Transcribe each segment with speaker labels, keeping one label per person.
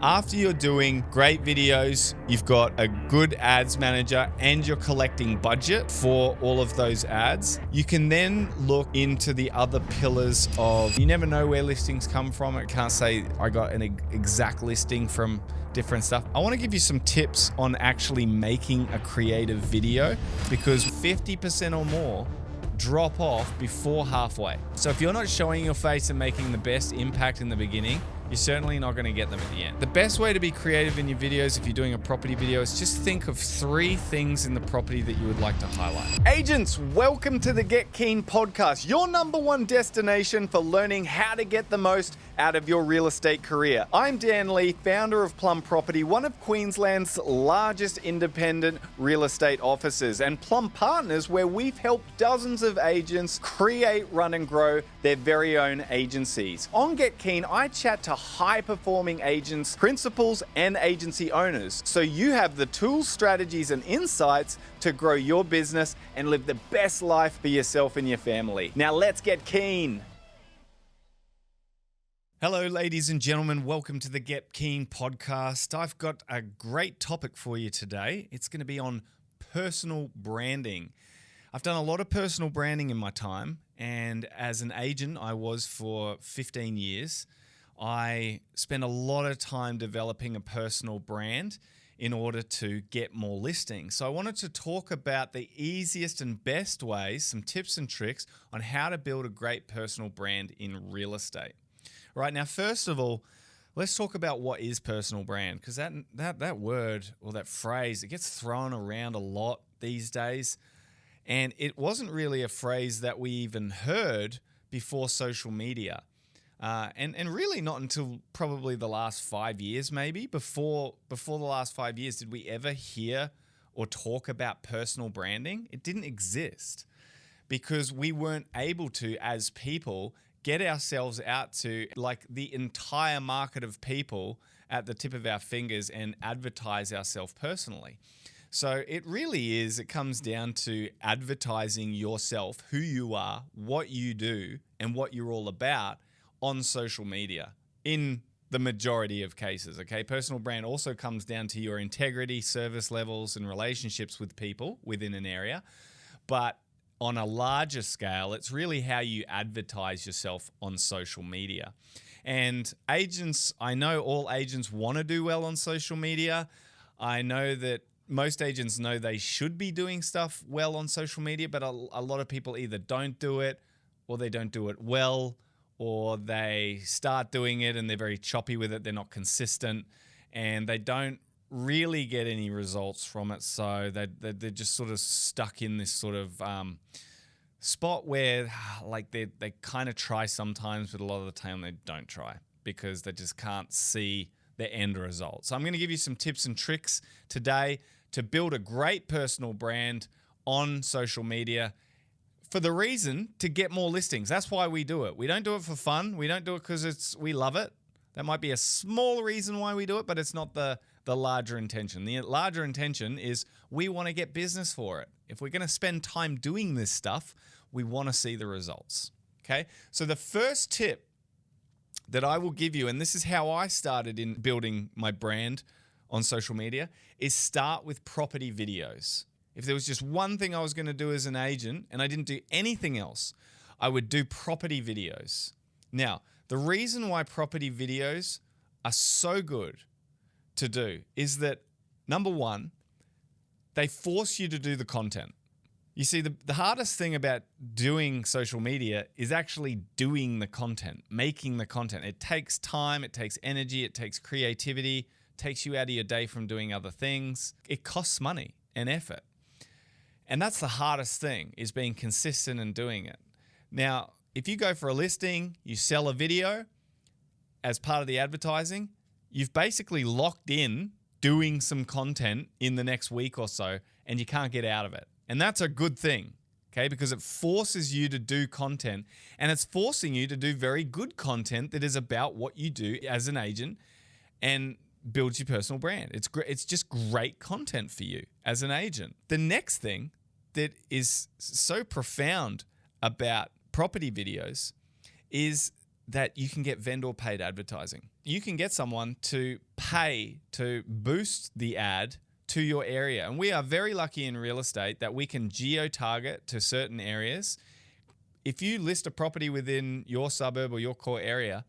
Speaker 1: After you're doing great videos, you've got a good ads manager and you're collecting budget for all of those ads, you can then look into the other pillars of, you never know where listings come from. It can't say I got an exact listing from different stuff. I want to give you some tips on actually making a creative video, because 50% or more drop off before halfway. So if you're not showing your face and making the best impact in the beginning, you're certainly not going to get them at the end. The best way to be creative in your videos, if you're doing a property video, is just think of 3 things in the property that you would like to highlight. Agents, welcome to the Get Keen podcast, your #1 destination for learning how to get the most out of your real estate career. I'm Dan Lee, founder of Plum Property, one of Queensland's largest independent real estate offices, and Plum Partners, where we've helped dozens of agents create, run, and grow their very own agencies. On Get Keen, I chat to high-performing agents, principals, and agency owners, so you have the tools, strategies, and insights to grow your business and live the best life for yourself and your family. Now let's get keen. Hello, ladies and gentlemen. Welcome to the Get Keen podcast. I've got a great topic for you today. It's going to be on personal branding. I've done a lot of personal branding in my time, and as an agent, I was for 15 years. I spent a lot of time developing a personal brand in order to get more listings. So I wanted to talk about the easiest and best ways, some tips and tricks on how to build a great personal brand in real estate. Right, now, first of all, let's talk about what is personal brand, because that word or that phrase, it gets thrown around a lot these days. And it wasn't really a phrase that we even heard before social media. And really not until probably the last 5 years, maybe. Before the last 5 years, did we ever hear or talk about personal branding? It didn't exist because we weren't able to, as people, get ourselves out to like the entire market of people at the tip of our fingers and advertise ourselves personally. So it comes down to advertising yourself, who you are, what you do, and what you're all about on social media in the majority of cases, okay? Personal brand also comes down to your integrity, service levels, and relationships with people within an area. But on a larger scale, it's really how you advertise yourself on social media. And agents, I know all agents want to do well on social media. I know that most agents know they should be doing stuff well on social media, but a lot of people either don't do it, or they don't do it well, or they start doing it and they're very choppy with it. They're not consistent and they don't really get any results from it. So they're just sort of stuck in this sort of spot where like they kind of try sometimes, but a lot of the time they don't try because they just can't see the end result. So I'm going to give you some tips and tricks today to build a great personal brand on social media, for the reason to get more listings. That's why we do it. We don't do it for fun. We don't do it because we love it. That might be a small reason why we do it, but it's not the larger intention. The larger intention is we want to get business for it. If we're going to spend time doing this stuff, we want to see the results. Okay? So the first tip that I will give you, and this is how I started in building my brand on social media, is start with property videos. If there was just one thing I was going to do as an agent and I didn't do anything else, I would do property videos. Now, the reason why property videos are so good to do is that, number one, they force you to do the content. You see, the hardest thing about doing social media is actually doing the content, making the content. It takes time, it takes energy, it takes creativity, it takes you out of your day from doing other things. It costs money and effort. And that's the hardest thing, is being consistent and doing it. Now, if you go for a listing, you sell a video as part of the advertising, you've basically locked in doing some content in the next week or so, and you can't get out of it. And that's a good thing, okay? Because it forces you to do content, and it's forcing you to do very good content that is about what you do as an agent and builds your personal brand. It's just great content for you as an agent. The next thing that is so profound about property videos is that you can get vendor paid advertising. You can get someone to pay to boost the ad to your area. And we are very lucky in real estate that we can geo-target to certain areas. If you list a property within your suburb or your core area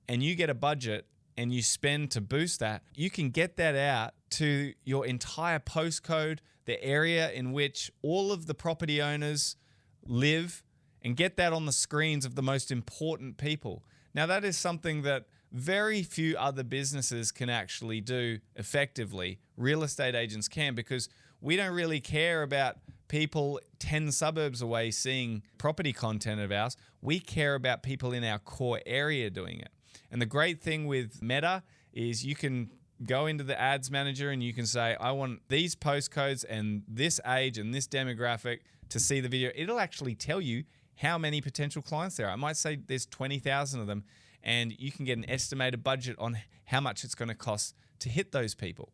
Speaker 1: and you get a budget and you spend to boost that, you can get that out to your entire postcode, the area in which all of the property owners live, and get that on the screens of the most important people. Now, that is something that very few other businesses can actually do effectively. Real estate agents can, because we don't really care about people 10 suburbs away seeing property content of ours. We care about people in our core area doing it. And the great thing with Meta is you can go into the ads manager and you can say, I want these postcodes and this age and this demographic to see the video. It'll actually tell you how many potential clients there are. I might say there's 20,000 of them, and you can get an estimated budget on how much it's going to cost to hit those people.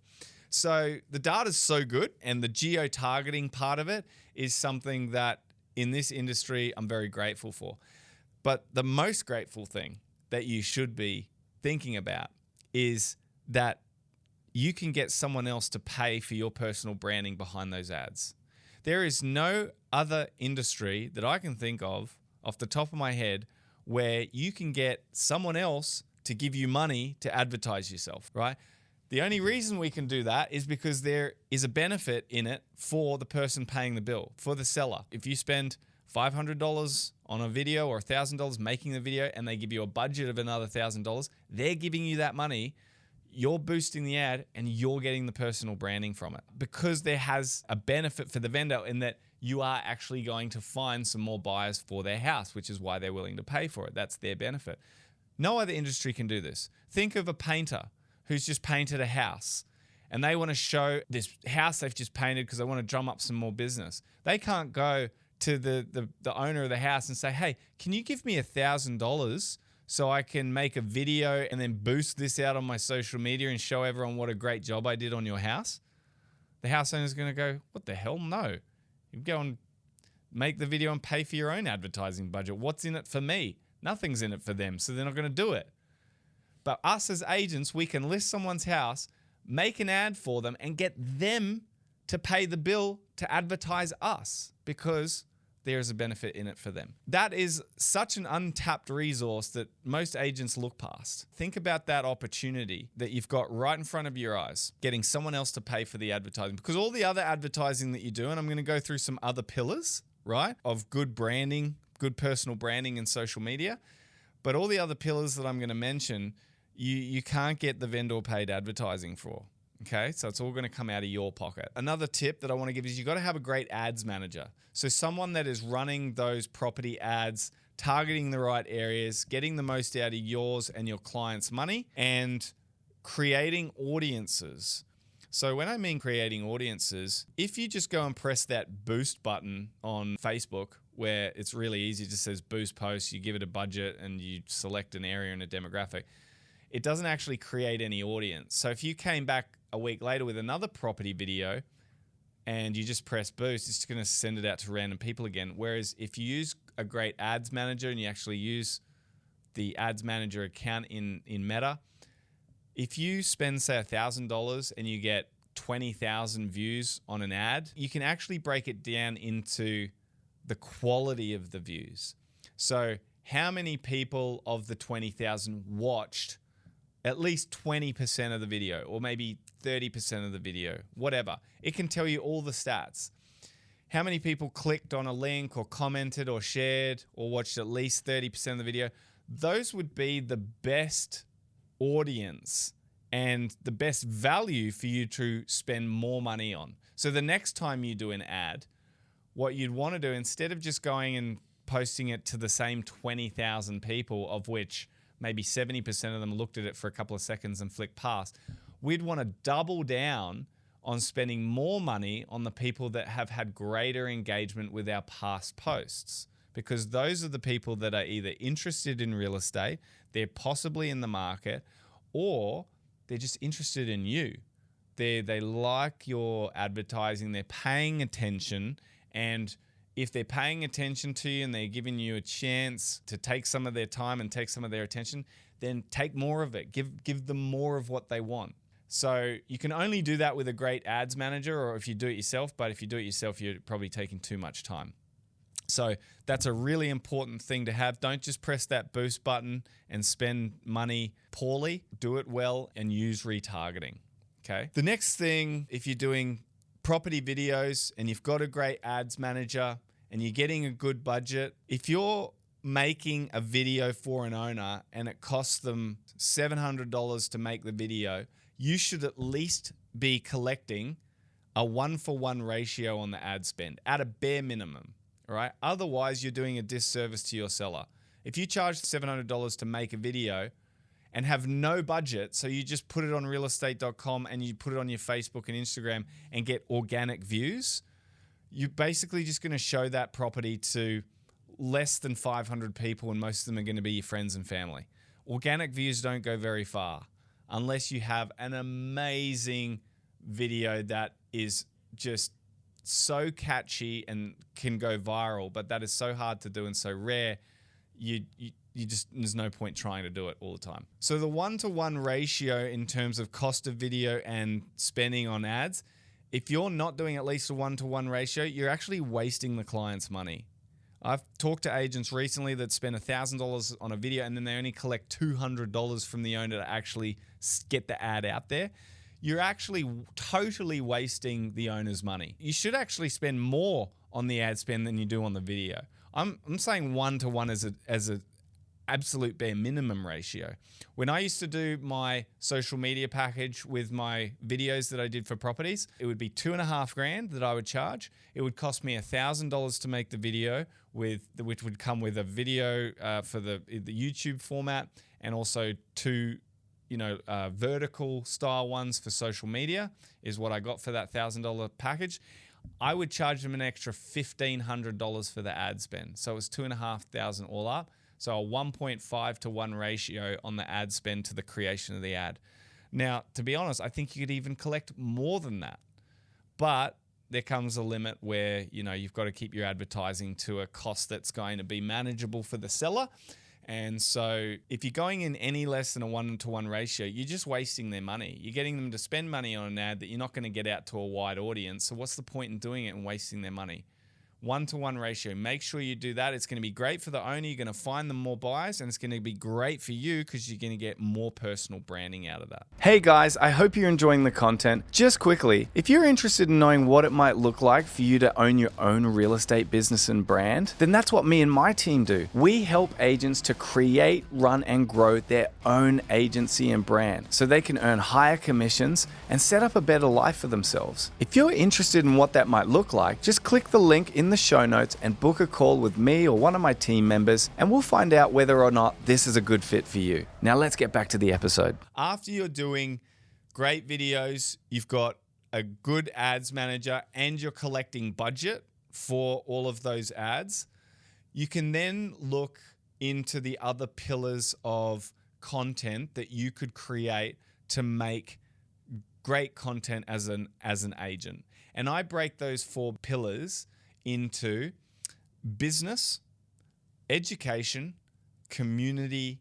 Speaker 1: So the data's so good, and the geo-targeting part of it is something that in this industry I'm very grateful for. But the most grateful thing that you should be thinking about is that you can get someone else to pay for your personal branding behind those ads. There is no other industry that I can think of off the top of my head where you can get someone else to give you money to advertise yourself, right? The only reason we can do that is because there is a benefit in it for the person paying the bill, for the seller. If you spend $500 on a video or $1,000 making the video and they give you a budget of another $1,000, they're giving you that money. You're boosting the ad and you're getting the personal branding from it, because there has a benefit for the vendor in that you are actually going to find some more buyers for their house, which is why they're willing to pay for it. That's their benefit. No other industry can do this. Think of a painter who's just painted a house and they want to show this house they've just painted because they want to drum up some more business. They can't go to the owner of the house and say, hey, can you give me $1,000 so I can make a video and then boost this out on my social media and show everyone what a great job I did on your house? The house owner's going to go, what the hell? No. You go and make the video and pay for your own advertising budget. What's in it for me? Nothing's in it for them, so they're not going to do it. But us as agents, we can list someone's house, make an ad for them, and get them to pay the bill to advertise us, because there is a benefit in it for them. That is such an untapped resource that most agents look past. Think about that opportunity that you've got right in front of your eyes, getting someone else to pay for the advertising. Because all the other advertising that you do, and I'm going to go through some other pillars, right, of good branding, good personal branding and social media, but all the other pillars that I'm going to mention, you can't get the vendor paid advertising for. Okay, so it's all going to come out of your pocket. Another tip that I want to give is you got to have a great ads manager. So someone that is running those property ads, targeting the right areas, getting the most out of yours and your clients' money, and creating audiences. So when I mean creating audiences, if you just go and press that boost button on Facebook, where it's really easy, it just says boost post, you give it a budget and you select an area and a demographic, it doesn't actually create any audience. So if you came back a week later with another property video and you just press boost, it's just going to send it out to random people again. Whereas if you use a great ads manager and you actually use the ads manager account in Meta, if you spend, say, $1,000 and you get 20,000 views on an ad, you can actually break it down into the quality of the views. So how many people of the 20,000 watched at least 20% of the video, or maybe 30% of the video, whatever. It can tell you all the stats. How many people clicked on a link or commented or shared or watched at least 30% of the video. Those would be the best audience and the best value for you to spend more money on. So the next time you do an ad, what you'd want to do, instead of just going and posting it to the same 20,000 people, of which maybe 70% of them looked at it for a couple of seconds and flicked past, we'd want to double down on spending more money on the people that have had greater engagement with our past posts, because those are the people that are either interested in real estate, they're possibly in the market, or they're just interested in you. They like your advertising, they're paying attention, and if they're paying attention to you and they're giving you a chance to take some of their time and take some of their attention, then take more of it. Give them more of what they want. So you can only do that with a great ads manager, or if you do it yourself, but if you do it yourself, you're probably taking too much time. So that's a really important thing to have. Don't just press that boost button and spend money poorly. Do it well and use retargeting. Okay. The next thing, if you're doing property videos and you've got a great ads manager and you're getting a good budget, if you're making a video for an owner and it costs them $700 to make the video, you should at least be collecting a 1-for-1 ratio on the ad spend at a bare minimum. All right. Otherwise, you're doing a disservice to your seller. If you charge $700 to make a video and have no budget, so you just put it on realestate.com and you put it on your Facebook and Instagram and get organic views, you're basically just going to show that property to less than 500 people, and most of them are going to be your friends and family. Organic views don't go very far unless you have an amazing video that is just so catchy and can go viral, but that is so hard to do and so rare, you just, there's no point trying to do it all the time. So the 1-to-1 ratio in terms of cost of video and spending on ads, if you're not doing at least a 1-to-1 ratio, you're actually wasting the client's money. I've talked to agents recently that spend $1,000 on a video and then they only collect $200 from the owner to actually get the ad out there. You're actually totally wasting the owner's money. You should actually spend more on the ad spend than you do on the video. I'm saying 1-to-1 as a absolute bare minimum ratio. When I used to do my social media package with my videos that I did for properties, it would be $2,500 that I would charge. It would cost me $1,000 to make the video, which would come with a video for the YouTube format, and also two vertical style ones for social media is what I got for that $1,000 package. I would charge them an extra $1,500 for the ad spend. So it was $2,500 all up. So a 1.5-to-1 ratio on the ad spend to the creation of the ad. Now, to be honest, I think you could even collect more than that. But there comes a limit where, you've got to keep your advertising to a cost that's going to be manageable for the seller. And so if you're going in any less than a 1-to-1 ratio, you're just wasting their money. You're getting them to spend money on an ad that you're not going to get out to a wide audience. So what's the point in doing it and wasting their money? 1-to-1 ratio. Make sure you do that. It's going to be great for the owner. You're going to find them more buyers, and it's going to be great for you because you're going to get more personal branding out of that. Hey guys, I hope you're enjoying the content. Just quickly, if you're interested in knowing what it might look like for you to own your own real estate business and brand, then that's what me and my team do. We help agents to create, run, and grow their own agency and brand so they can earn higher commissions and set up a better life for themselves. If you're interested in what that might look like, just click the link in the show notes and book a call with me or one of my team members, and we'll find out whether or not this is a good fit for you. Now let's get back to the episode. After you're doing great videos, you've got a good ads manager, and you're collecting budget for all of those ads, you can then look into the other pillars of content that you could create to make great content as an agent. And I break those 4 pillars into business, education, community,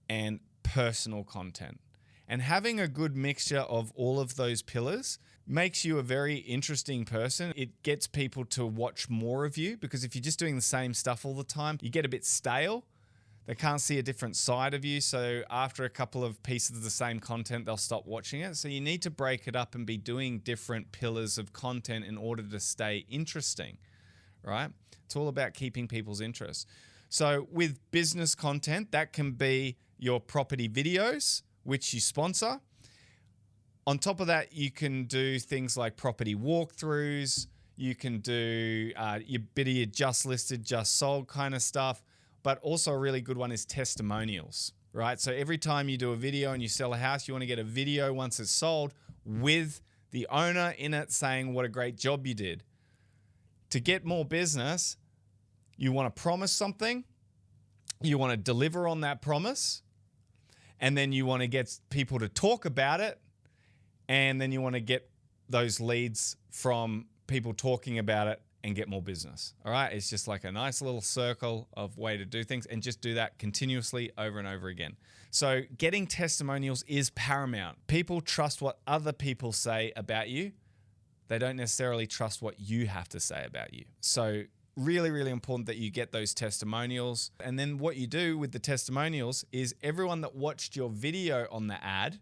Speaker 1: and personal content. And having a good mixture of all of those pillars makes you a very interesting person. It gets people to watch more of you, because if you're just doing the same stuff all the time, you get a bit stale. They can't see a different side of you. So after a couple of pieces of the same content, they'll stop watching it. So you need to break it up and be doing different pillars of content in order to stay interesting, right? It's all about keeping people's interest. So with business content, that can be your property videos, which you sponsor. On top of that, you can do things like property walkthroughs. You can do your bit of your just listed, just sold kind of stuff. But also a really good one is testimonials, right? So every time you do a video and you sell a house, you want to get a video once it's sold with the owner in it saying what a great job you did. To get more business, you want to promise something, you want to deliver on that promise, and then you want to get people to talk about it, and then you want to get those leads from people talking about it and get more business. All right. It's just like a nice little circle of way to do things, and just do that continuously over and over again. So getting testimonials is paramount. People trust what other people say about you. They don't necessarily trust what you have to say about you. So really, really important that you get those testimonials. And then what you do with the testimonials is everyone that watched your video on the ad,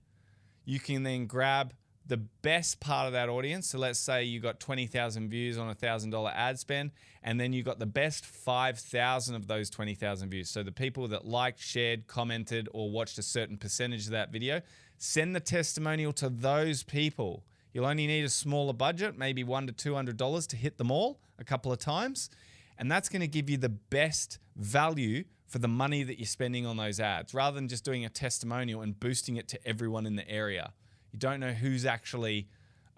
Speaker 1: you can then grab the best part of that audience. So let's say you got 20,000 views on a $1,000 ad spend, and then you got the best 5,000 of those 20,000 views. So the people that liked, shared, commented, or watched a certain percentage of that video, send the testimonial to those people. You'll only need a smaller budget, maybe $100 to $200 to hit them all a couple of times. And that's going to give you the best value for the money that you're spending on those ads, rather than just doing a testimonial and boosting it to everyone in the area. You don't know who's actually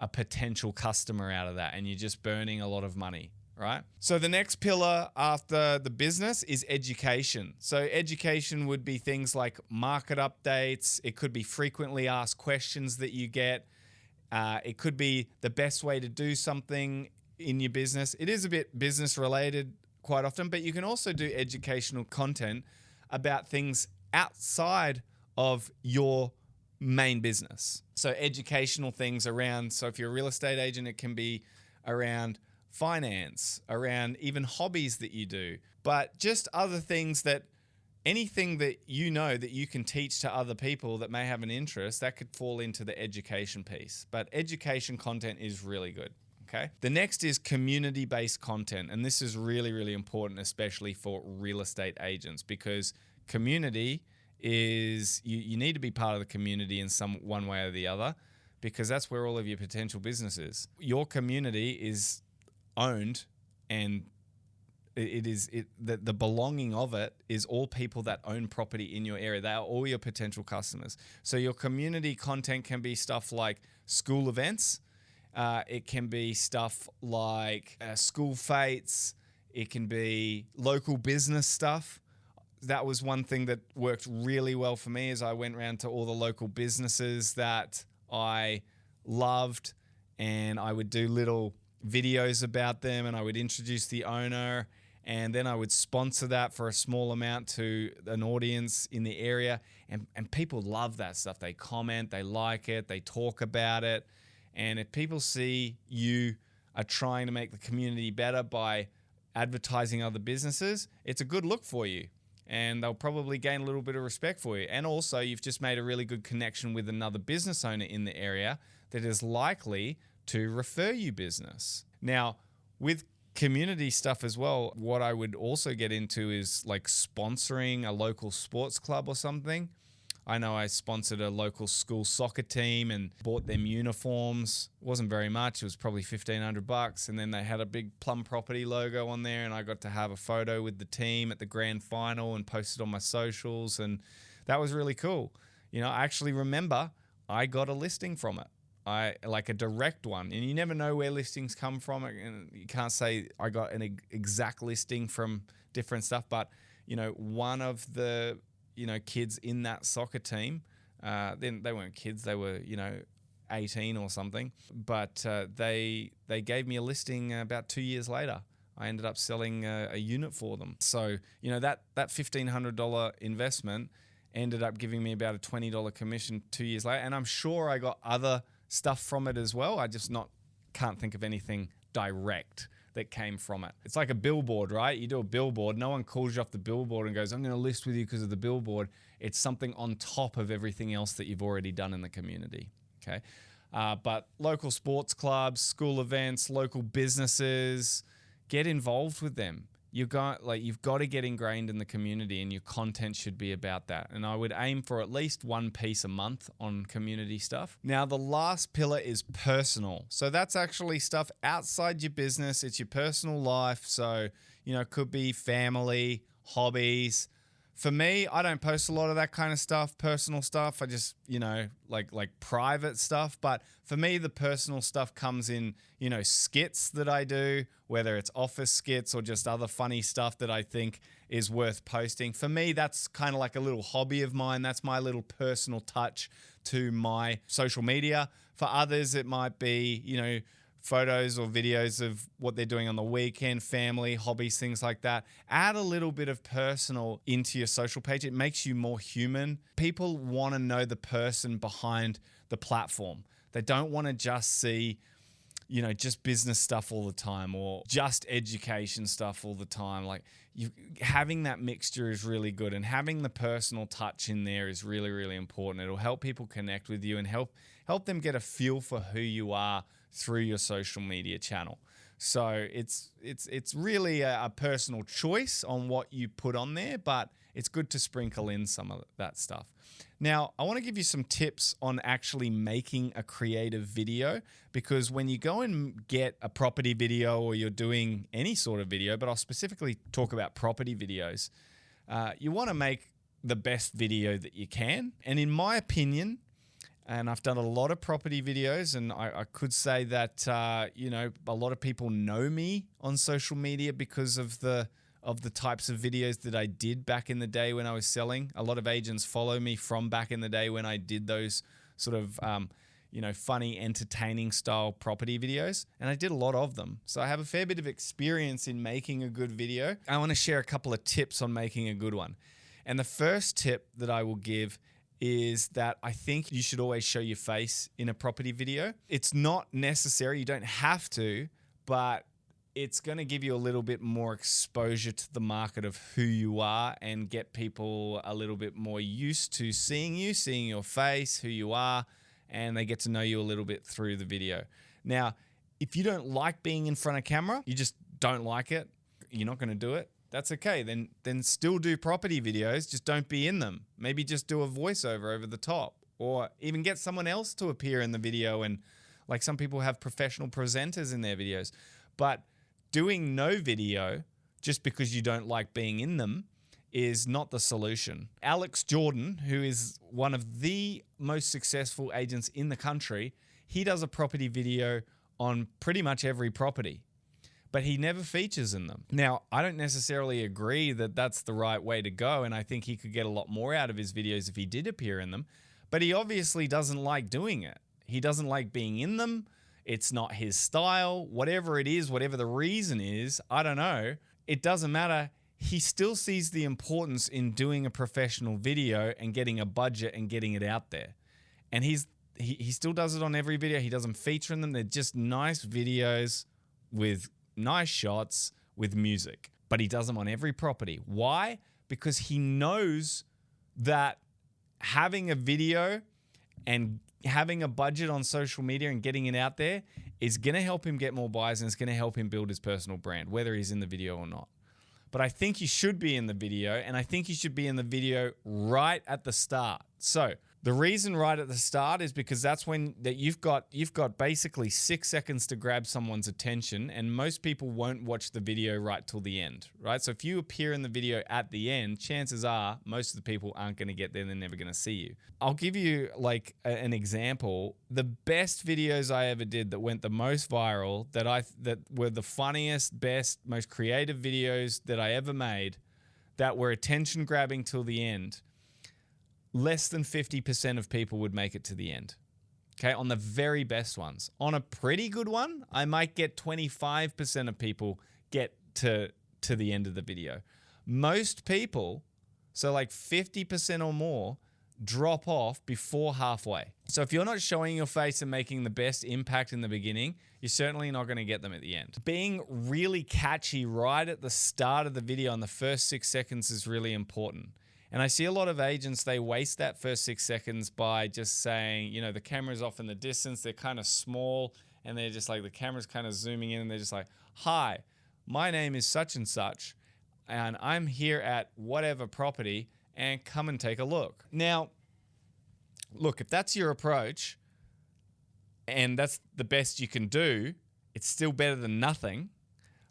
Speaker 1: a potential customer out of that, and you're just burning a lot of money, right? So the next pillar after the business is education. So education would be things like market updates. It could be frequently asked questions that you get. It could be the best way to do something in your business. It is a bit business related quite often, but you can also do educational content about things outside of your main business. So educational things around, so if you're a real estate agent, it can be around finance, around even hobbies that you do, but just other things that anything that you know that you can teach to other people that may have an interest, that could fall into the education piece. But education content is really good. Okay. The next is community-based content. And this is really, really important, especially for real estate agents, because community is, you need to be part of the community in one way or the other, because that's where all of your potential business is. Your community is owned, and the belonging of it is all people that own property in your area. They are all your potential customers. So your community content can be stuff like school events. It can be stuff like school fetes. It can be local business stuff. That was one thing that worked really well for me, is I went around to all the local businesses that I loved, and I would do little videos about them, and I would introduce the owner, and then I would sponsor that for a small amount to an audience in the area. And people love that stuff. They comment, they like it, they talk about it. And if people see you are trying to make the community better by advertising other businesses, it's a good look for you. And they'll probably gain a little bit of respect for you. And also, you've just made a really good connection with another business owner in the area that is likely to refer you business. Now, with community stuff as well, what I would also get into is like sponsoring a local sports club or something. I know I sponsored a local school soccer team and bought them uniforms. It wasn't very much. It was probably $1,500. And then they had a big Plum Property logo on there, and I got to have a photo with the team at the grand final and posted on my socials. And that was really cool. You know, I actually remember I got a listing from it. Like a direct one. And you never know where listings come from. And you can't say I got an exact listing from different stuff. But, you know, one of the kids in that soccer team, then they weren't kids, they were, 18 or something, but they gave me a listing about 2 years later. I ended up selling a unit for them. So, that $1,500 investment ended up giving me about a $20 commission 2 years later. And I'm sure I got other stuff from it as well. I just can't think of anything direct that came from it. It's like a billboard, right? You do a billboard, no one calls you off the billboard and goes, I'm going to list with you because of the billboard. It's something on top of everything else that you've already done in the community, okay? But local sports clubs, school events, local businesses, get involved with them. You've got to get ingrained in the community, and your content should be about that. And I would aim for at least one piece a month on community stuff. Now, the last pillar is personal. So that's actually stuff outside your business. It's your personal life. So, it could be family, hobbies. For me, I don't post a lot of that kind of stuff, personal stuff. I just, like private stuff. But for me, the personal stuff comes in, skits that I do, whether it's office skits or just other funny stuff that I think is worth posting. For me, that's kind of like a little hobby of mine. That's my little personal touch to my social media. For others, it might be, photos or videos of what they're doing on the weekend, family, hobbies, things like that. Add a little bit of personal into your social page. It makes you more human. People want to know the person behind the platform. They don't want to just see, just business stuff all the time or just education stuff all the time. Like having that mixture is really good, and having the personal touch in there is really, really important. It'll help people connect with you and help them get a feel for who you are through your social media channel. So it's really a personal choice on what you put on there, but it's good to sprinkle in some of that stuff. Now, I want to give you some tips on actually making a creative video, because when you go and get a property video or you're doing any sort of video, but I'll specifically talk about property videos, you want to make the best video that you can. And in my opinion, and I've done a lot of property videos, and I could say that, a lot of people know me on social media because of the types of videos that I did back in the day when I was selling. A lot of agents follow me from back in the day when I did those sort of, funny, entertaining style property videos. And I did a lot of them. So I have a fair bit of experience in making a good video. I want to share a couple of tips on making a good one. And the first tip that I will give is that I think you should always show your face in a property video. It's not necessary, you don't have to, but it's going to give you a little bit more exposure to the market of who you are and get people a little bit more used to seeing you, seeing your face, who you are, and they get to know you a little bit through the video. Now, if you don't like being in front of camera, you just don't like it, you're not going to do it, that's okay. Then still do property videos, just don't be in them. Maybe just do a voiceover over the top, or even get someone else to appear in the video, and like some people have professional presenters in their videos. But doing no video just because you don't like being in them is not the solution. Alex Jordan, who is one of the most successful agents in the country, he does a property video on pretty much every property, but he never features in them. Now, I don't necessarily agree that that's the right way to go, and I think he could get a lot more out of his videos if he did appear in them, but he obviously doesn't like doing it. He doesn't like being in them. It's not his style. Whatever it is, whatever the reason is, I don't know. It doesn't matter. He still sees the importance in doing a professional video and getting a budget and getting it out there. And he still does it on every video. He doesn't feature in them. They're just nice videos with nice shots with music. But he does them on every property. Why? Because he knows that having a video and having a budget on social media and getting it out there is going to help him get more buyers, and it's going to help him build his personal brand, whether he's in the video or not. But I think you should be in the video, and I think you should be in the video right at the start. So the reason right at the start is because that's when you've got basically 6 seconds to grab someone's attention, and most people won't watch the video right till the end, right? So if you appear in the video at the end, chances are most of the people aren't going to get there, and they're never going to see you. I'll give you like an example. The best videos I ever did that went the most viral, that were the funniest, best, most creative videos that I ever made, that were attention grabbing till the end, less than 50% of people would make it to the end. Okay, on the very best ones. On a pretty good one, I might get 25% of people get to the end of the video. Most people, so like 50% or more, drop off before halfway. So if you're not showing your face and making the best impact in the beginning, you're certainly not going to get them at the end. Being really catchy right at the start of the video in the first 6 seconds is really important. And I see a lot of agents, they waste that first 6 seconds by just saying, the camera's off in the distance, they're kind of small, and they're just like, the camera's kind of zooming in, and they're just like, hi, my name is such and such, and I'm here at whatever property, and come and take a look. Now, look, if that's your approach, and that's the best you can do, it's still better than nothing,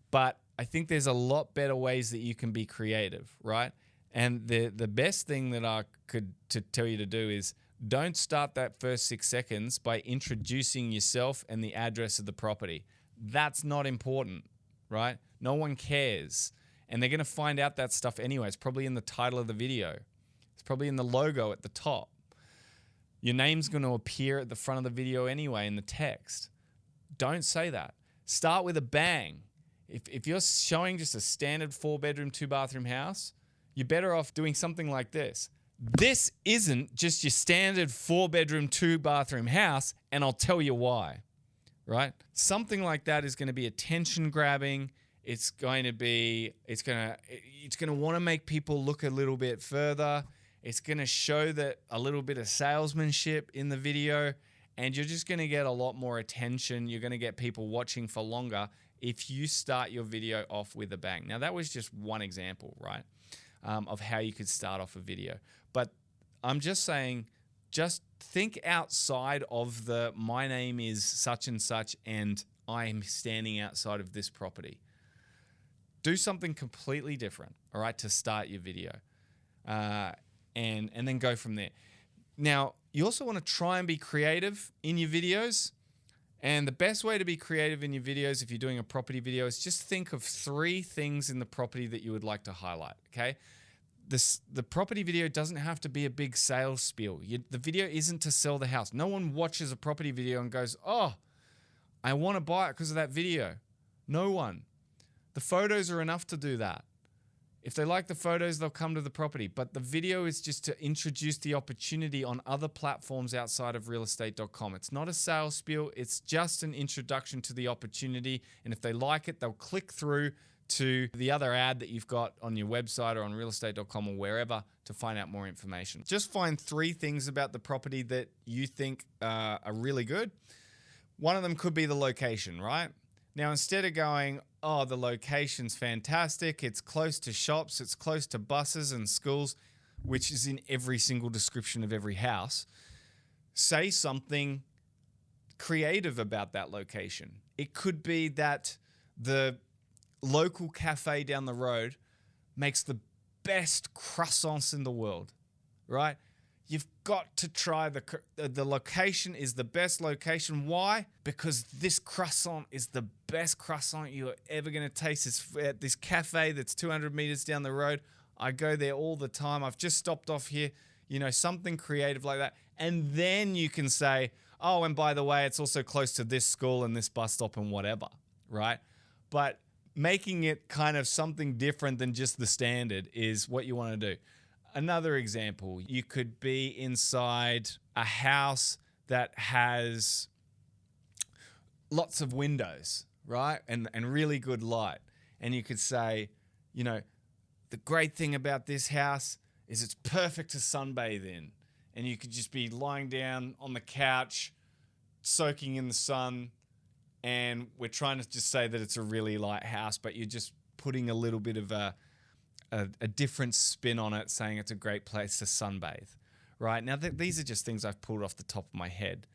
Speaker 1: but I think there's a lot better ways that you can be creative, right? And the best thing that I could tell you to do is don't start that first 6 seconds by introducing yourself and the address of the property. That's not important, right? No one cares. And they're going to find out that stuff anyway. It's probably in the title of the video. It's probably in the logo at the top. Your name's going to appear at the front of the video anyway in the text. Don't say that. Start with a bang. If you're showing just a standard 4-bedroom, 2-bathroom house, you're better off doing something like this. This isn't just your standard 4-bedroom, 2-bathroom house, and I'll tell you why, right? Something like that is going to be attention grabbing. It's going to want to make people look a little bit further. It's going to show that a little bit of salesmanship in the video, and you're just going to get a lot more attention. You're going to get people watching for longer if you start your video off with a bang. Now, that was just one example, right, of how you could start off a video. But I'm just saying, just think outside of the my name is such and such and I am standing outside of this property. Do something completely different, all right, to start your video. And then go from there. Now, you also want to try and be creative in your videos. And the best way to be creative in your videos, if you're doing a property video, is just think of 3 things in the property that you would like to highlight, okay? The property video doesn't have to be a big sales spiel. The video isn't to sell the house. No one watches a property video and goes, oh, I want to buy it because of that video. No one. The photos are enough to do that. If they like the photos, they'll come to the property. But the video is just to introduce the opportunity on other platforms outside of realestate.com. It's not a sales spiel. It's just an introduction to the opportunity. And if they like it, they'll click through to the other ad that you've got on your website or on realestate.com or wherever to find out more information. Just find 3 things about the property that you think are really good. One of them could be the location, right? Now, instead of going, oh, the location's fantastic, it's close to shops, it's close to buses and schools, which is in every single description of every house, say something creative about that location. It could be that the local cafe down the road makes the best croissants in the world, right? You've got to try the location is the best location. Why? Because this croissant is the best croissant you're ever going to taste. It's at this cafe that's 200 meters down the road. I go there all the time. I've just stopped off here, something creative like that. And then you can say, oh, and by the way, it's also close to this school and this bus stop and whatever, right? But making it kind of something different than just the standard is what you want to do. Another example, you could be inside a house that has lots of windows, right? And really good light. And you could say, the great thing about this house is it's perfect to sunbathe in. And you could just be lying down on the couch, soaking in the sun. And we're trying to just say that it's a really light house, but you're just putting a little bit of a different spin on it, saying it's a great place to sunbathe, right? Now, these are just things I've pulled off the top of my head,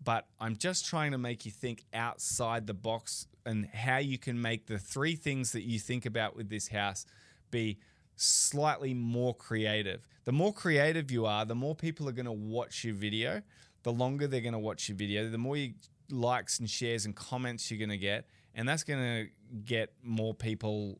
Speaker 1: but I'm just trying to make you think outside the box and how you can make the 3 things that you think about with this house be slightly more creative. The more creative you are, the more people are going to watch your video, the longer they're going to watch your video, the more likes and shares and comments you're going to get, and that's going to get more people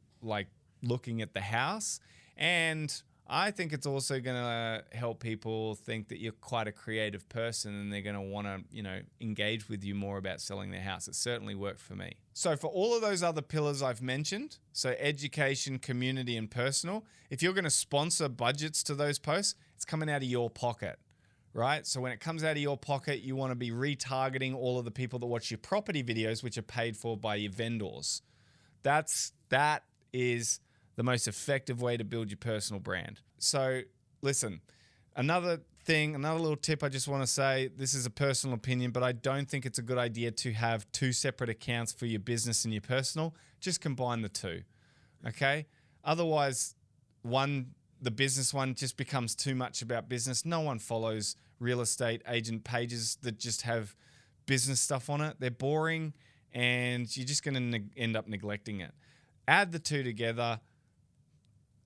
Speaker 1: looking at the house. And I think it's also going to help people think that you're quite a creative person and they're going to want to, engage with you more about selling their house. It certainly worked for me. So for all of those other pillars I've mentioned, so education, community, and personal, if you're going to sponsor budgets to those posts, it's coming out of your pocket, right? So when it comes out of your pocket, you want to be retargeting all of the people that watch your property videos, which are paid for by your vendors. That is the most effective way to build your personal brand. So listen, another little tip I just want to say, this is a personal opinion, but I don't think it's a good idea to have 2 separate accounts for your business and your personal. Just combine the 2, okay? Otherwise, the business one just becomes too much about business. No one follows real estate agent pages that just have business stuff on it. They're boring and you're just going to end up neglecting it. Add the 2 together.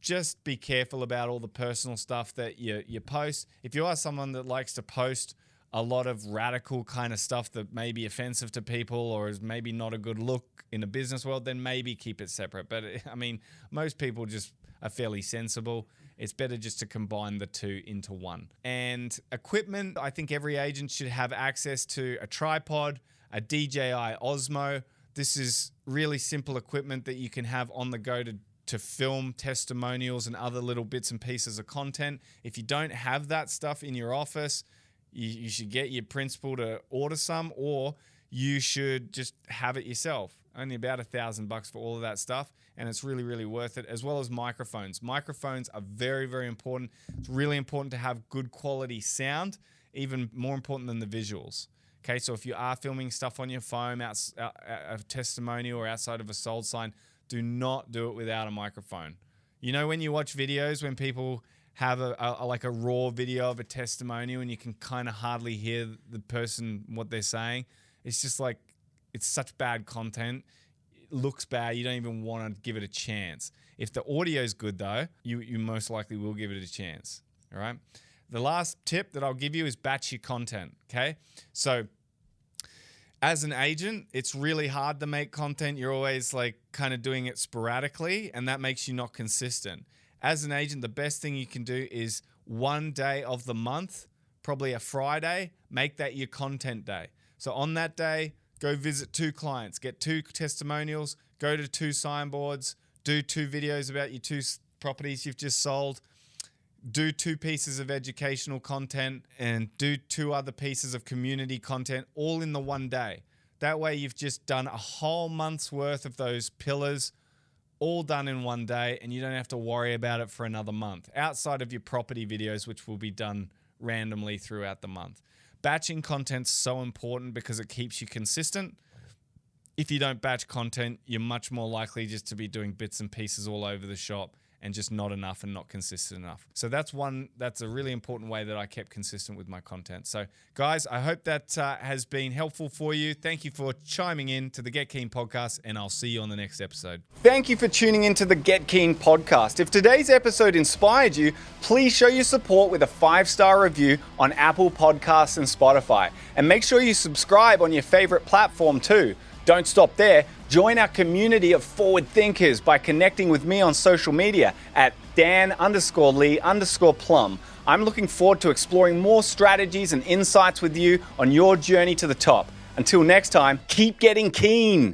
Speaker 1: Just be careful about all the personal stuff that you post. If you are someone that likes to post a lot of radical kind of stuff that may be offensive to people or is maybe not a good look in a business world, then maybe keep it separate. But I mean, most people just are fairly sensible. It's better just to combine the 2 into one. And equipment, I think every agent should have access to a tripod, a DJI Osmo. This is really simple equipment that you can have on the go to film testimonials and other little bits and pieces of content. If you don't have that stuff in your office, you should get your principal to order some, or you should just have it yourself. Only about $1,000 for all of that stuff, and it's really, really worth it, as well as microphones. Microphones are very, very important. It's really important to have good quality sound, even more important than the visuals. Okay, so if you are filming stuff on your phone, a testimonial or outside of a sold sign, do not do it without a microphone. You know, when you watch videos, when people have like a raw video of a testimonial and you can kind of hardly hear the person, what they're saying, it's just like, it's such bad content. It looks bad. You don't even want to give it a chance. If the audio is good though, you most likely will give it a chance. All right. The last tip that I'll give you is batch your content. Okay. So as an agent, it's really hard to make content. You're always like kind of doing it sporadically, and that makes you not consistent. As an agent, the best thing you can do is one day of the month, probably a Friday, make that your content day. So on that day, go visit 2 clients, get 2 testimonials, go to 2 signboards, do 2 videos about your 2 properties you've just sold, do 2 pieces of educational content, and do 2 other pieces of community content, all in the one day. That way you've just done a whole month's worth of those pillars, all done in one day, and you don't have to worry about it for another month, outside of your property videos, which will be done randomly throughout the month. Batching content's so important because it keeps you consistent. If you don't batch content, you're much more likely just to be doing bits and pieces all over the shop and just not enough and not consistent enough. So that's a really important way that I kept consistent with my content. So guys, I hope that has been helpful for you. Thank you for chiming in to the Get Keen podcast, and I'll see you on the next episode. Thank you for tuning into the Get Keen podcast. If today's episode inspired you, please show your support with a 5-star review on Apple Podcasts and Spotify. And make sure you subscribe on your favorite platform too. Don't stop there. Join our community of forward thinkers by connecting with me on social media at Dan_Lee_Plum. I'm looking forward to exploring more strategies and insights with you on your journey to the top. Until next time, keep getting keen.